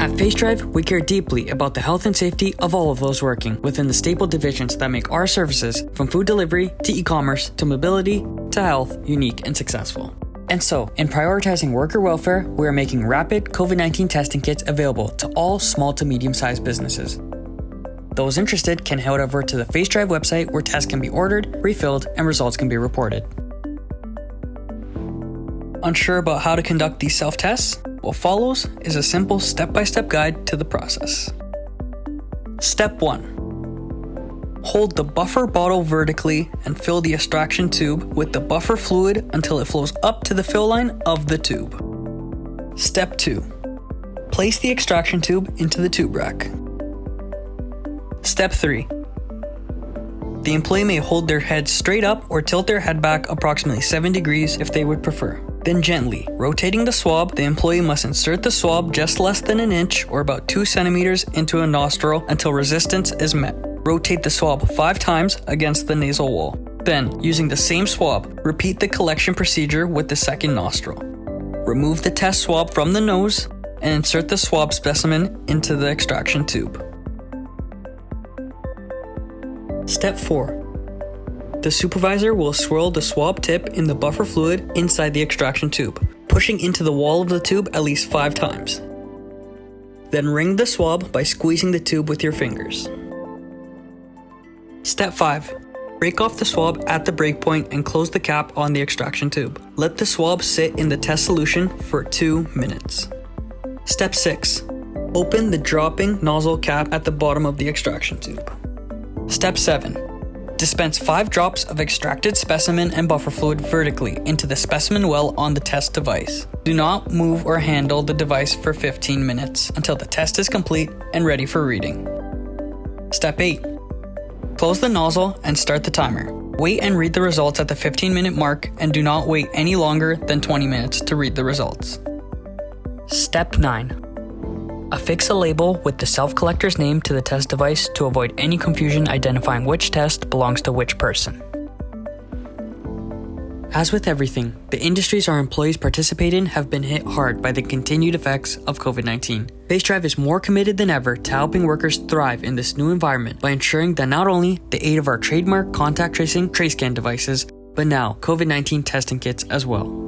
At Facedrive, we care deeply about the health and safety of all of those working within the staple divisions that make our services, from food delivery to e-commerce to mobility to health, unique and successful. And so, in prioritizing worker welfare, we are making rapid COVID-19 testing kits available to all small to medium-sized businesses. Those interested can head over to the Facedrive website where tests can be ordered, refilled, and results can be reported. Unsure about how to conduct these self-tests? What follows is a simple step-by-step guide to the process. Step 1. Hold the buffer bottle vertically and fill the extraction tube with the buffer fluid until it flows up to the fill line of the tube. Step 2. Place the extraction tube into the tube rack. Step 3. The employee may hold their head straight up or tilt their head back approximately 7 degrees if they would prefer. Then gently, rotating the swab, the employee must insert the swab just less than an inch or about 2 centimeters into a nostril until resistance is met. Rotate the swab 5 times against the nasal wall. Then, using the same swab, repeat the collection procedure with the second nostril. Remove the test swab from the nose and insert the swab specimen into the extraction tube. Step 4. The supervisor will swirl the swab tip in the buffer fluid inside the extraction tube, pushing into the wall of the tube at least 5 times. Then ring the swab by squeezing the tube with your fingers. Step 5. Break off the swab at the breakpoint and close the cap on the extraction tube. Let the swab sit in the test solution for 2 minutes. Step 6. Open the dropping nozzle cap at the bottom of the extraction tube. Step 7. Dispense 5 drops of extracted specimen and buffer fluid vertically into the specimen well on the test device. Do not move or handle the device for 15 minutes until the test is complete and ready for reading. Step 8. Close the nozzle and start the timer. Wait and read the results at the 15-minute mark and do not wait any longer than 20 minutes to read the results. Step 9. Affix a label with the self-collector's name to the test device to avoid any confusion identifying which test belongs to which person. As with everything, the industries our employees participate in have been hit hard by the continued effects of COVID-19. Facedrive is more committed than ever to helping workers thrive in this new environment by ensuring that not only the aid of our trademark contact tracing TraceScan devices, but now COVID-19 testing kits as well.